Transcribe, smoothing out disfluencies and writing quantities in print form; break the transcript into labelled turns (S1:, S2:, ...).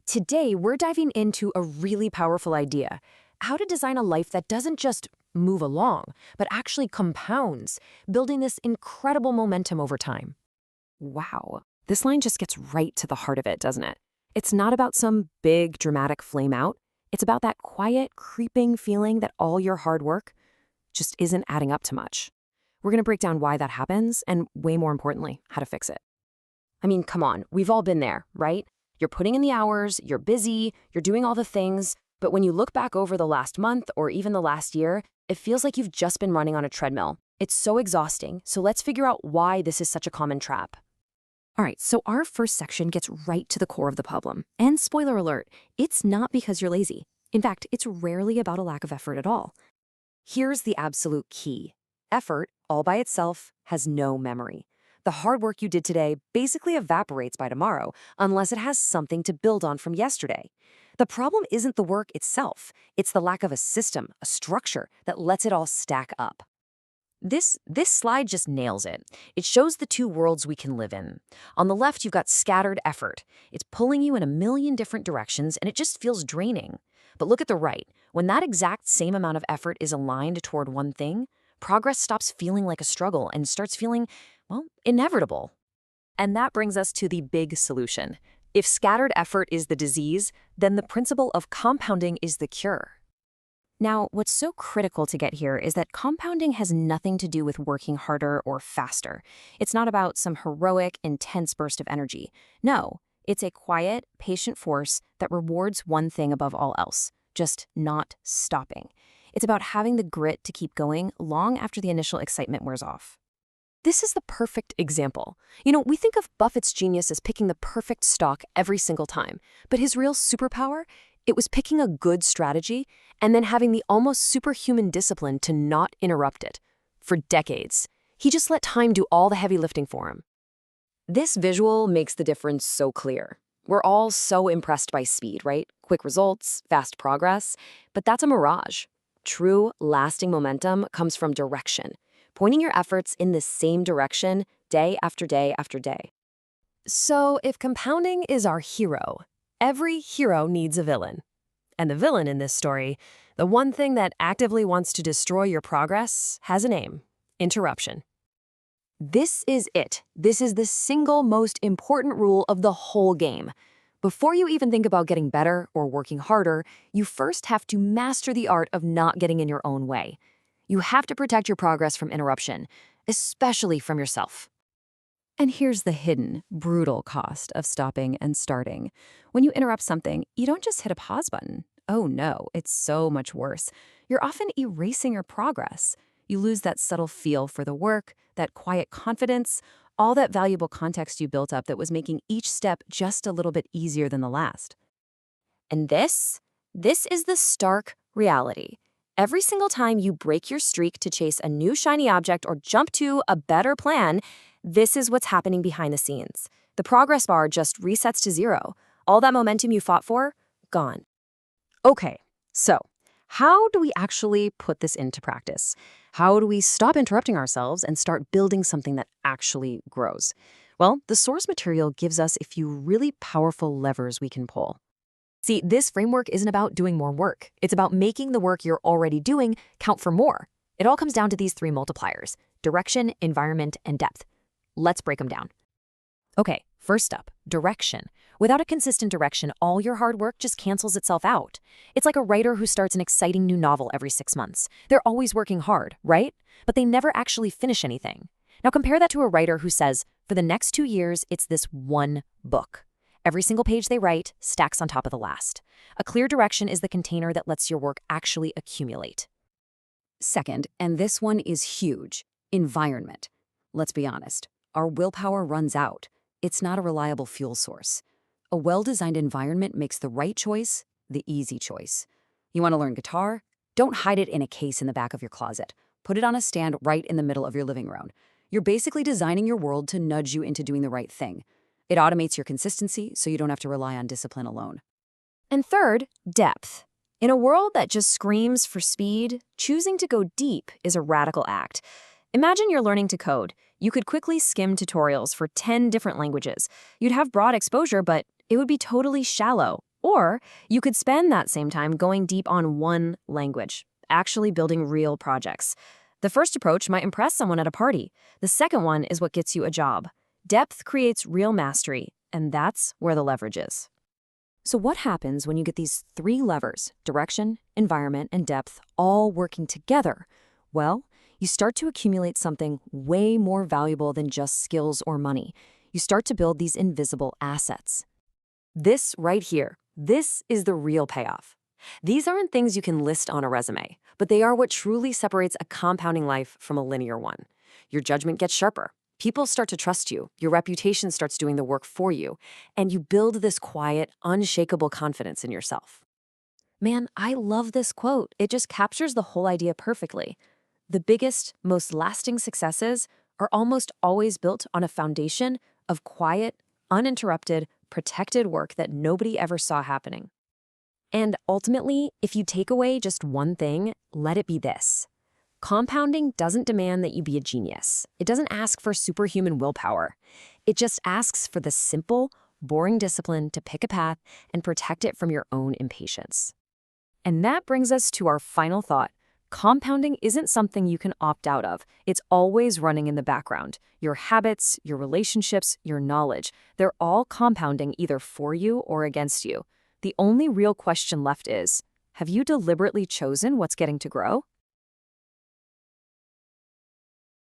S1: Today, we're diving into a really powerful idea: how to design a life that doesn't just move along, but actually compounds, building this incredible momentum over time. Wow, this line just gets right to the heart of it, doesn't it? It's not about some big, dramatic flame out. It's about that quiet, creeping feeling that all your hard work just isn't adding up to much. We're going to break down why that happens and, way more importantly, how to fix it. I mean, come on, we've all been there, right? You're putting in the hours, you're busy, you're doing all the things, but when you look back over the last month or even the last year, it feels like you've just been running on a treadmill. It's so exhausting, so let's figure out why this is such a common trap. All right, so our first section gets right to the core of the problem. And spoiler alert, it's not because you're lazy. In fact, it's rarely about a lack of effort at all. Here's the absolute key. Effort, all by itself, has no memory. The hard work you did today basically evaporates by tomorrow unless it has something to build on from yesterday. The problem isn't the work itself. It's the lack of a system, a structure that lets it all stack up. This slide just nails it. It shows the two worlds we can live in. On the left, you've got scattered effort. It's pulling you in a million different directions, and it just feels draining. But look at the right. When that exact same amount of effort is aligned toward one thing, progress stops feeling like a struggle and starts feeling, well, inevitable. And that brings us to the big solution. If scattered effort is the disease, then the principle of compounding is the cure. Now, what's so critical to get here is that compounding has nothing to do with working harder or faster. It's not about some heroic, intense burst of energy. No, it's a quiet, patient force that rewards one thing above all else, just not stopping. It's about having the grit to keep going long after the initial excitement wears off. This is the perfect example. We think of Buffett's genius as picking the perfect stock every single time, but his real superpower, it was picking a good strategy and then having the almost superhuman discipline to not interrupt it. For decades, he just let time do all the heavy lifting for him. This visual makes the difference so clear. We're all so impressed by speed, right? Quick results, fast progress, but that's a mirage. True, lasting momentum comes from direction, pointing your efforts in the same direction day after day after day. So if compounding is our hero, every hero needs a villain. And the villain in this story, the one thing that actively wants to destroy your progress, has a name: interruption. This is it. This is the single most important rule of the whole game. Before you even think about getting better or working harder, you first have to master the art of not getting in your own way. You have to protect your progress from interruption, especially from yourself. And here's the hidden, brutal cost of stopping and starting. When you interrupt something, you don't just hit a pause button. Oh no, it's so much worse. You're often erasing your progress. You lose that subtle feel for the work, that quiet confidence, all that valuable context you built up that was making each step just a little bit easier than the last. And this is the stark reality. Every single time you break your streak to chase a new shiny object or jump to a better plan, this is what's happening behind the scenes. The progress bar just resets to zero. All that momentum you fought for, gone. Okay, so how do we actually put this into practice? How do we stop interrupting ourselves and start building something that actually grows? Well, the source material gives us a few really powerful levers we can pull. See, this framework isn't about doing more work. It's about making the work you're already doing count for more. It all comes down to these three multipliers: direction, environment, and depth. Let's break them down. Okay, first up, direction. Without a consistent direction, all your hard work just cancels itself out. It's like a writer who starts an exciting new novel every 6 months. They're always working hard, right? But they never actually finish anything. Now compare that to a writer who says, for the next 2 years, it's this one book. Every single page they write stacks on top of the last. A clear direction is the container that lets your work actually accumulate. Second, and this one is huge, environment. Let's be honest, our willpower runs out. It's not a reliable fuel source. A well-designed environment makes the right choice the easy choice. You want to learn guitar? Don't hide it in a case in the back of your closet. Put it on a stand right in the middle of your living room. You're basically designing your world to nudge you into doing the right thing. It automates your consistency so you don't have to rely on discipline alone. And third, depth. In a world that just screams for speed, choosing to go deep is a radical act. Imagine you're learning to code. You could quickly skim tutorials for 10 different languages. You'd have broad exposure, but it would be totally shallow. Or you could spend that same time going deep on one language, actually building real projects. The first approach might impress someone at a party. The second one is what gets you a job. Depth creates real mastery, and that's where the leverage is. So what happens when you get these three levers, direction, environment, and depth, all working together? Well, you start to accumulate something way more valuable than just skills or money. You start to build these invisible assets. This right here, this is the real payoff. These aren't things you can list on a resume, but they are what truly separates a compounding life from a linear one. Your judgment gets sharper. People start to trust you, your reputation starts doing the work for you, and you build this quiet, unshakable confidence in yourself. Man, I love this quote. It just captures the whole idea perfectly. The biggest, most lasting successes are almost always built on a foundation of quiet, uninterrupted, protected work that nobody ever saw happening. And ultimately, if you take away just one thing, let it be this. Compounding doesn't demand that you be a genius. It doesn't ask for superhuman willpower. It just asks for the simple, boring discipline to pick a path and protect it from your own impatience. And that brings us to our final thought. Compounding isn't something you can opt out of. It's always running in the background. Your habits, your relationships, your knowledge, they're all compounding either for you or against you. The only real question left is, have you deliberately chosen what's getting to grow?